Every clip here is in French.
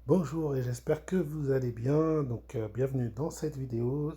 Bonjour et j'espère que vous allez bien. Bienvenue dans cette vidéo.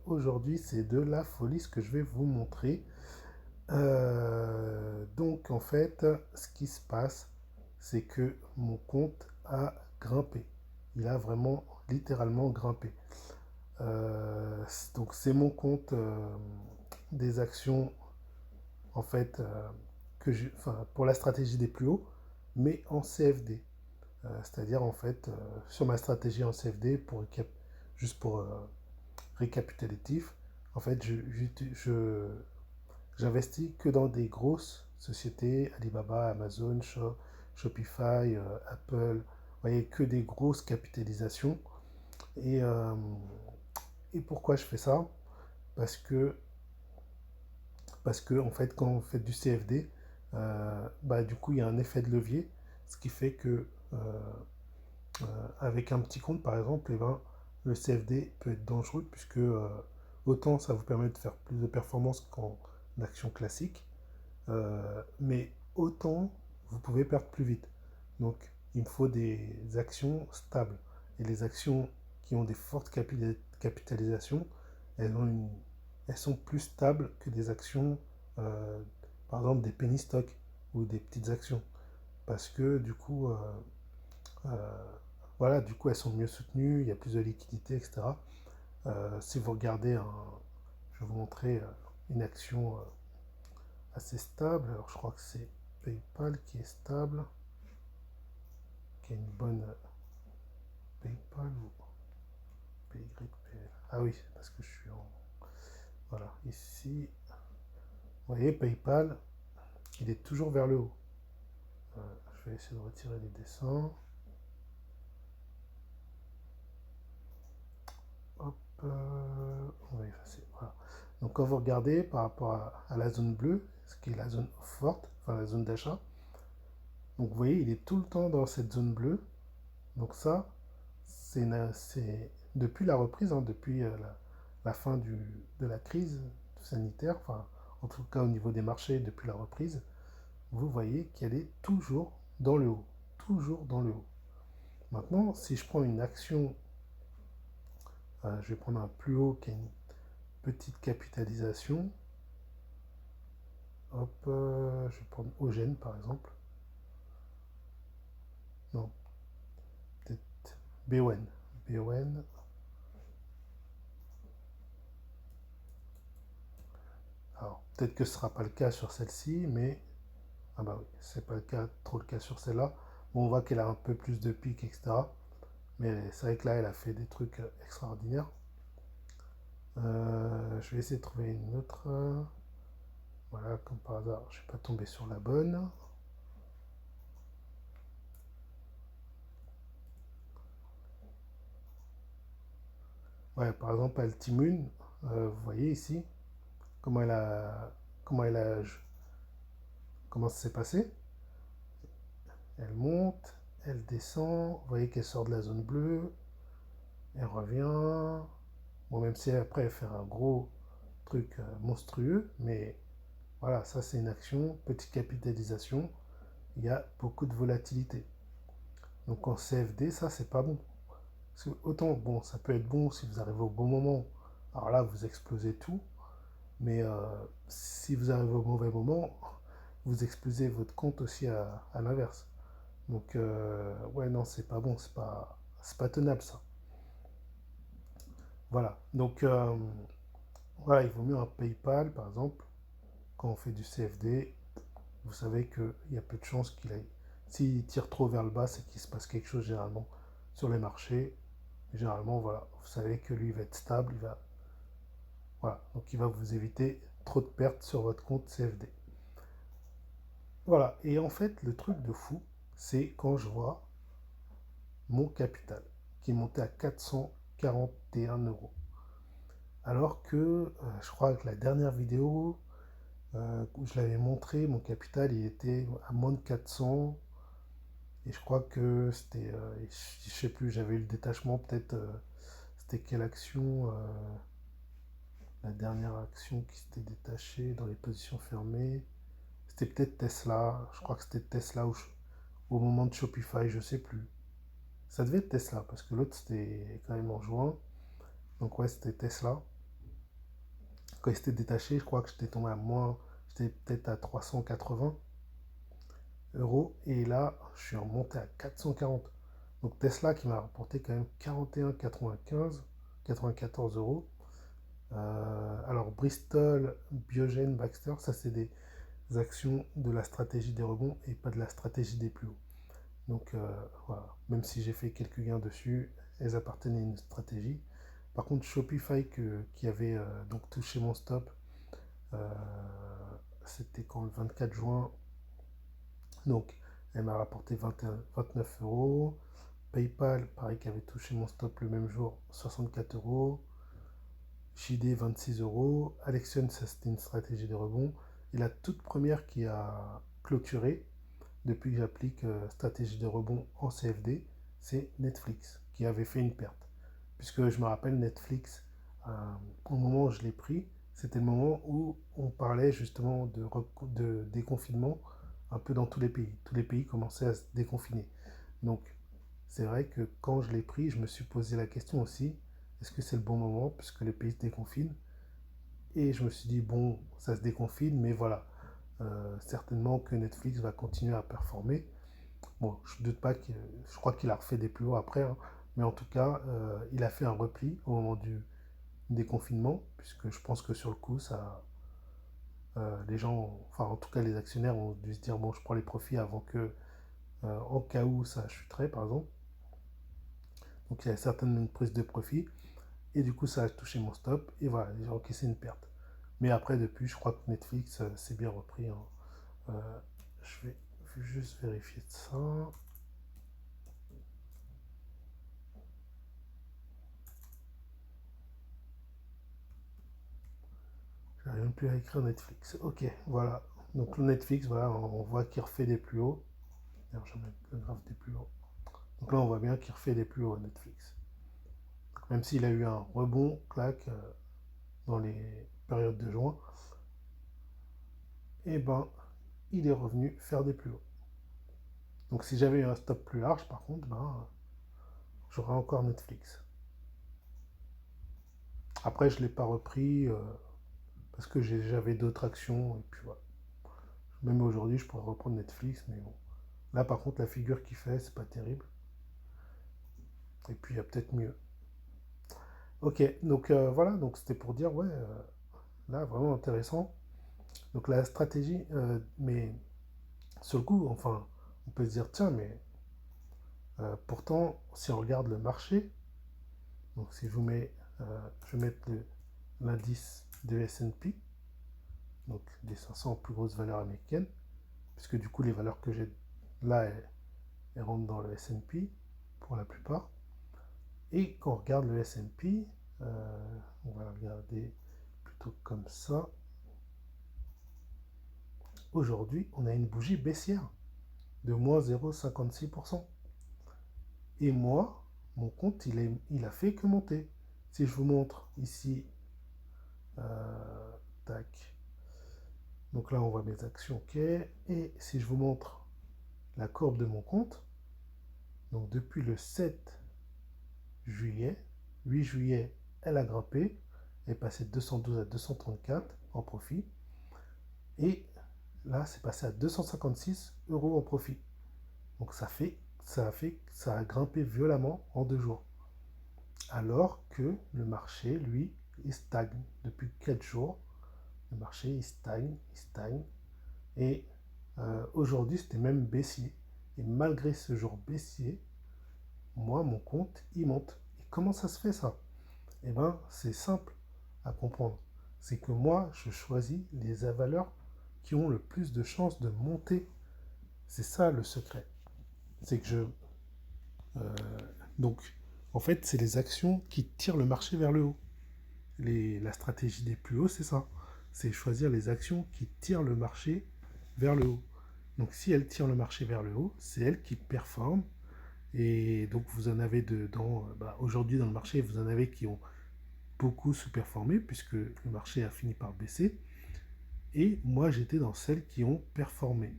Aujourd'hui c'est de la folie ce que je vais vous montrer. En fait ce qui se passe c'est que mon compte a grimpé. Il a vraiment littéralement grimpé. Donc c'est mon compte des actions en fait pour la stratégie des plus hauts mais en CFD. C'est-à-dire en fait sur ma stratégie en CFD juste pour récapitulatif, en fait j'investis que dans des grosses sociétés, Alibaba, Amazon, Shopify, Apple, vous voyez que des grosses capitalisations. Et, euh, et pourquoi je fais ça? Parce que, parce que en fait quand vous faites du CFD, du coup il y a un effet de levier, ce qui fait que avec un petit compte, par exemple, eh ben, le CFD peut être dangereux puisque autant ça vous permet de faire plus de performance qu'en action classique, mais autant vous pouvez perdre plus vite. Donc il me faut des actions stables. Et les actions qui ont des fortes capitalisations, elles, ont une- elles sont plus stables que des actions, euh, par exemple des penny stocks ou des petites actions. Parce que du coup, euh, voilà, du coup, elles sont mieux soutenues, il y a plus de liquidité, etc. Si vous regardez, je vais vous montrer une action assez stable. Alors, je crois que c'est PayPal qui est stable, qui a une bonne PayPal ou PYPL. Ah oui, parce que je suis en. Voilà, ici, vous voyez, PayPal, il est toujours vers le haut. Je vais essayer de retirer les dessins. Hop, on va effacer. Voilà. Donc quand vous regardez par rapport à la zone bleue, ce qui est la zone forte, enfin la zone d'achat, donc vous voyez, il est tout le temps dans cette zone bleue. Donc ça, c'est depuis la reprise, hein, depuis la fin de la crise sanitaire, enfin en tout cas au niveau des marchés depuis la reprise, vous voyez qu'elle est toujours dans le haut. Toujours dans le haut. Maintenant, si je prends une action, je vais prendre un plus haut qui a une petite capitalisation. Hop, je vais prendre Ogène par exemple. Non, peut-être BON. BON. Alors, peut-être que ce ne sera pas le cas sur celle-ci, mais. Ah bah oui, c'est pas trop le cas sur celle-là. Bon, on voit qu'elle a un peu plus de pics, etc. Mais c'est vrai que là, elle a fait des trucs extraordinaires. Je vais essayer de trouver une autre. Voilà, comme par hasard, je ne vais pas tomber sur la bonne. Ouais, par exemple, Altimune, vous voyez ici comment elle a, comment elle a, comment ça s'est passé. Elle monte, elle descend, vous voyez qu'elle sort de la zone bleue, elle revient. Bon, même si après elle fait un gros truc monstrueux, mais voilà, ça c'est une action, petite capitalisation, il y a beaucoup de volatilité. Donc en CFD, ça c'est pas bon. Parce que autant, bon, ça peut être bon si vous arrivez au bon moment, alors là vous explosez tout, mais si vous arrivez au mauvais moment, vous explosez votre compte aussi à l'inverse. Donc, ouais, non, c'est pas bon, c'est pas tenable ça. Voilà. Voilà, il vaut mieux un PayPal, par exemple, quand on fait du CFD. Vous savez qu'il y a peu de chances qu'il aille. S'il tire trop vers le bas, c'est qu'il se passe quelque chose généralement sur les marchés. Généralement, voilà, vous savez que lui il va être stable, voilà, donc il va vous éviter trop de pertes sur votre compte CFD. Voilà, et en fait, le truc de fou, c'est quand je vois mon capital qui est monté à 441 euros. Alors que je crois que la dernière vidéo où je l'avais montré, mon capital il était à moins de 400. Et je crois que c'était, je sais plus, j'avais eu le détachement peut-être, c'était quelle action, la dernière action qui s'était détachée dans les positions fermées. C'était peut-être Tesla, je crois que c'était Tesla au moment de Shopify, je sais plus. Ça devait être Tesla, parce que l'autre c'était quand même en juin. Donc ouais, c'était Tesla. Quand il s'était détaché, je crois que j'étais tombé à moins, j'étais peut-être à 380 euros. Et là, je suis remonté à 440. Donc Tesla qui m'a rapporté quand même 41,95, 94 euros. Alors Bristol, Biogen, Baxter, ça c'est des actions de la stratégie des rebonds et pas de la stratégie des plus hauts. Donc voilà, même si j'ai fait quelques gains dessus, elles appartenaient à une stratégie. Par contre, Shopify qui avait donc touché mon stop, euh, c'était quand le 24 juin. Donc elle m'a rapporté 21, 29 euros. PayPal, pareil, qui avait touché mon stop le même jour, 64 euros. JD, 26 euros. Alexion, ça c'était une stratégie de rebond. Et la toute première qui a clôturé, depuis que j'applique stratégie de rebond en CFD, c'est Netflix, qui avait fait une perte. Puisque je me rappelle, Netflix, au moment où je l'ai pris, c'était le moment où on parlait justement de déconfinement un peu dans tous les pays. Tous les pays commençaient à se déconfiner. Donc, c'est vrai que quand je l'ai pris, je me suis posé la question aussi, est-ce que c'est le bon moment puisque les pays se déconfinent? Et je me suis dit, bon, ça se déconfine, mais voilà, certainement que Netflix va continuer à performer. Bon, je ne doute pas que, je crois qu'il a refait des plus hauts après, hein, mais en tout cas, il a fait un repli au moment du déconfinement, puisque je pense que sur le coup, les gens, enfin en tout cas les actionnaires ont dû se dire, bon, je prends les profits avant que, en cas où ça chuterait, par exemple. Donc il y a certainement une prise de profit. Et du coup, ça a touché mon stop. Et voilà, j'ai encaissé une perte. Mais après, depuis, je crois que Netflix s'est bien repris, hein. Euh, je vais juste vérifier ça. J'arrive même plus à écrire Netflix. Ok, voilà. Donc le Netflix, voilà, on voit qu'il refait des plus hauts. D'ailleurs, je vais mettre le graphe des plus hauts. Donc là, on voit bien qu'il refait des plus hauts Netflix. Donc, même s'il a eu un rebond, claque, dans les périodes de juin, et ben, il est revenu faire des plus hauts. Donc si j'avais eu un stop plus large, par contre, ben, j'aurais encore Netflix. Après, je ne l'ai pas repris parce que j'avais d'autres actions. Et puis voilà. Même aujourd'hui, je pourrais reprendre Netflix, mais bon. Là, par contre, la figure qu'il fait, c'est pas terrible. Et puis, il y a peut-être mieux. Ok, donc voilà, donc c'était pour dire, ouais, là, vraiment intéressant. Donc la stratégie, mais sur le coup, enfin, on peut se dire, tiens, mais pourtant, si on regarde le marché, donc si je vous mets, je vais mettre l'indice de S&P, donc les 500 plus grosses valeurs américaines, puisque du coup, les valeurs que j'ai là, elles rentrent dans le S&P pour la plupart. Et quand on regarde le S&P, on va regarder plutôt comme ça. Aujourd'hui, on a une bougie baissière de moins 0,56%. Et moi, mon compte, il a fait que monter. Si je vous montre ici, tac. Donc là, on voit mes actions, ok. Et si je vous montre la courbe de mon compte, donc depuis le 7 juillet, 8 juillet, elle a grimpé, elle est passée de 212 à 234 en profit. Et là, c'est passé à 256 euros en profit. Donc ça a grimpé violemment en 2 jours. Alors que le marché, lui, il stagne depuis 4 jours. Le marché, il stagne, il stagne. Et aujourd'hui, c'était même baissier. Et malgré ce jour baissier, moi, mon compte, il monte. Et comment ça se fait ça? Eh bien, c'est simple à comprendre. C'est que moi, je choisis les valeurs qui ont le plus de chances de monter. C'est ça le secret. C'est que je. euh, donc, en fait, c'est les actions qui tirent le marché vers le haut. La stratégie des plus hauts, c'est ça. C'est choisir les actions qui tirent le marché vers le haut. Donc, si elles tirent le marché vers le haut, c'est elles qui performent. Et donc, vous en avez aujourd'hui dans le marché, vous en avez qui ont beaucoup sous-performé puisque le marché a fini par baisser. Et moi, j'étais dans celles qui ont performé.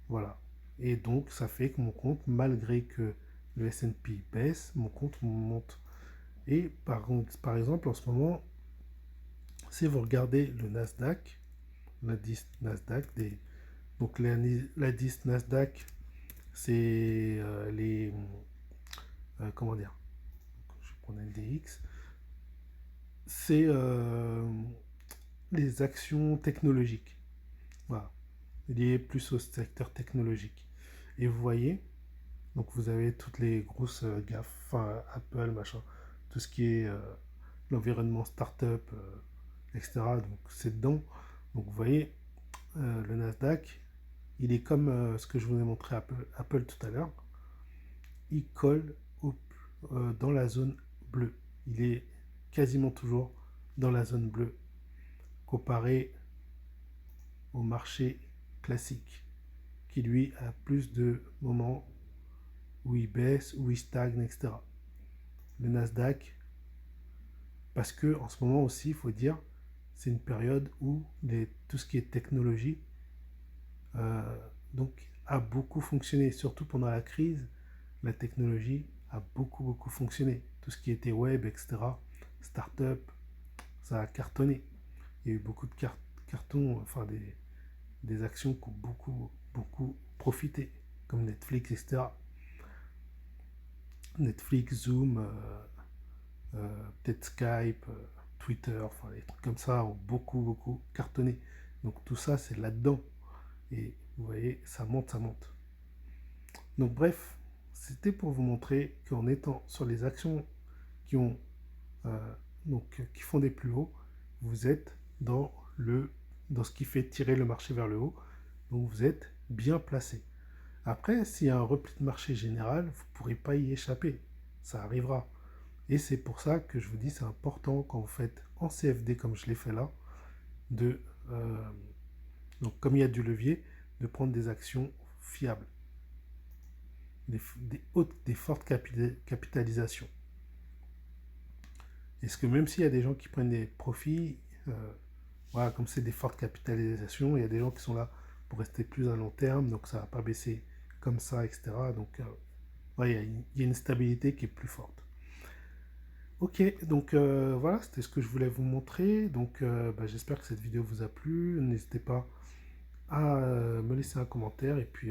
Voilà. Et donc, ça fait que mon compte, malgré qu'il le S&P baisse, mon compte monte. Et par exemple, en ce moment, si vous regardez le Nasdaq, l'indice Nasdaq, donc l'indice Nasdaq, c'est comment dire, je vais prendre NDX, c'est les actions technologiques. Voilà, liées plus au secteur technologique. Et vous voyez, donc vous avez toutes les grosses GAFA, enfin Apple, machin, tout ce qui est l'environnement startup, etc. Donc c'est dedans. Donc vous voyez, le Nasdaq, il est comme ce que je vous ai montré Apple tout à l'heure. Il colle dans la zone bleue. Il est quasiment toujours dans la zone bleue comparé au marché classique qui lui a plus de moments où il baisse, où il stagne, etc. Le Nasdaq, parce que en ce moment aussi, il faut dire, c'est une période où tout ce qui est technologie euh, donc, a beaucoup fonctionné, surtout pendant la crise. La technologie a beaucoup fonctionné. Tout ce qui était web, etc., start-up, ça a cartonné. Il y a eu beaucoup de cartons, enfin des actions qui ont beaucoup profité, comme Netflix, etc. Netflix, Zoom, peut-être Skype, Twitter, enfin des trucs comme ça ont beaucoup cartonné. Donc tout ça, c'est là-dedans. Et vous voyez, ça monte, ça monte. Donc bref, c'était pour vous montrer qu'en étant sur les actions qui ont qui font des plus hauts, vous êtes dans ce qui fait tirer le marché vers le haut. Donc vous êtes bien placé. Après, s'il y a un repli de marché général, vous ne pourrez pas y échapper. Ça arrivera. Et c'est pour ça que je vous dis, c'est important quand vous faites en CFD comme je l'ai fait là, de, euh, donc comme il y a du levier, de prendre des actions fiables, des fortes capitalisations. Est-ce que même s'il y a des gens qui prennent des profits, voilà, comme c'est des fortes capitalisations, il y a des gens qui sont là pour rester plus à long terme, donc ça ne va pas baisser comme ça, etc. Donc ouais, il y a une stabilité qui est plus forte. Ok, donc voilà, c'était ce que je voulais vous montrer. Donc bah, j'espère que cette vidéo vous a plu. N'hésitez pas à me laisser un commentaire. Et puis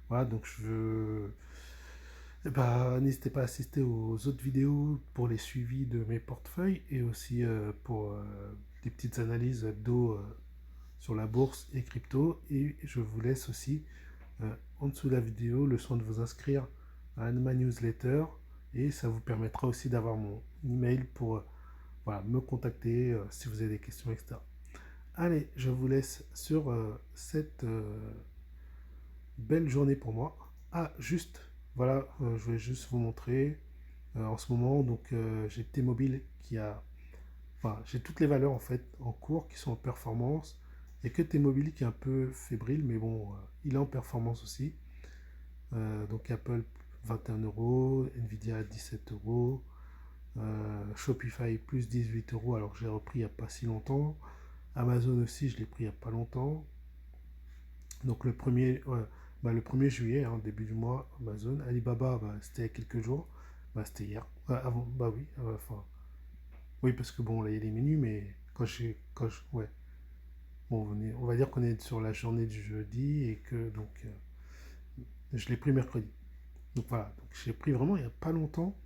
voilà, donc bah, n'hésitez pas à assister aux autres vidéos pour les suivis de mes portefeuilles et aussi pour des petites analyses hebdo sur la bourse et crypto. Et je vous laisse aussi en dessous de la vidéo le soin de vous inscrire à ma newsletter et ça vous permettra aussi d'avoir mon email pour voilà, me contacter si vous avez des questions, etc. Allez, je vous laisse sur cette belle journée pour moi. Ah, juste, voilà, je vais juste vous montrer en ce moment, donc j'ai T-Mobile qui a, enfin, j'ai toutes les valeurs en fait en cours qui sont en performance. Il n'y a que T-Mobile qui est un peu fébrile, mais bon, il est en performance aussi. Donc Apple 21 euros, Nvidia 17 euros, Shopify plus 18 euros alors que j'ai repris il n'y a pas si longtemps. Amazon aussi, je l'ai pris il n'y a pas longtemps. Donc bah, le 1er juillet, hein, début du mois, Amazon. Alibaba, bah, c'était il y a quelques jours. Bah, c'était hier. Avant, bah oui. Enfin, oui, parce que bon, là, il y a les menus, mais ouais. Bon, on va dire qu'on est sur la journée du jeudi et que donc je l'ai pris mercredi. Donc voilà, donc j'ai pris vraiment il n'y a pas longtemps.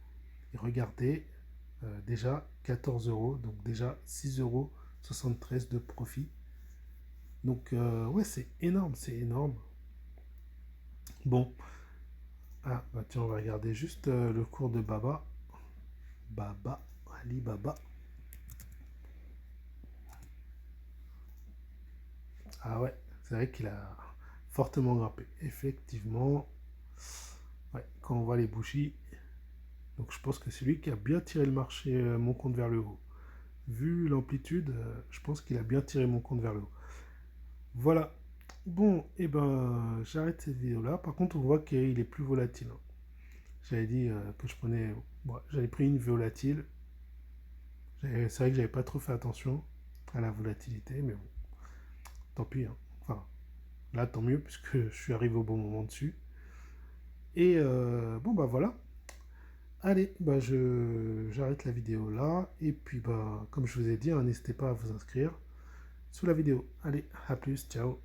Et regardez, déjà 14 euros, donc déjà 6,73 € de profit. Donc ouais, c'est énorme, c'est énorme. Bon, ah bah tiens, on va regarder juste le cours de Baba. Baba, Alibaba. Ah ouais, c'est vrai qu'il a fortement grimpé. Effectivement, ouais, quand on voit les bougies, donc je pense que c'est lui qui a bien tiré le marché, mon compte vers le haut. Vu l'amplitude, je pense qu'il a bien tiré mon compte vers le haut. Voilà. Bon, et ben j'arrête cette vidéo là. Par contre, on voit qu'il est plus volatile, hein. J'avais dit que je prenais. Bon, j'avais pris une volatile. C'est vrai que j'avais pas trop fait attention à la volatilité, mais bon, tant pis, hein. Enfin, là, tant mieux, puisque je suis arrivé au bon moment dessus. Et bon, bah voilà. Allez, bah j'arrête la vidéo là. Et puis, bah, comme je vous ai dit, hein, n'hésitez pas à vous inscrire sous la vidéo. Allez, à plus, ciao.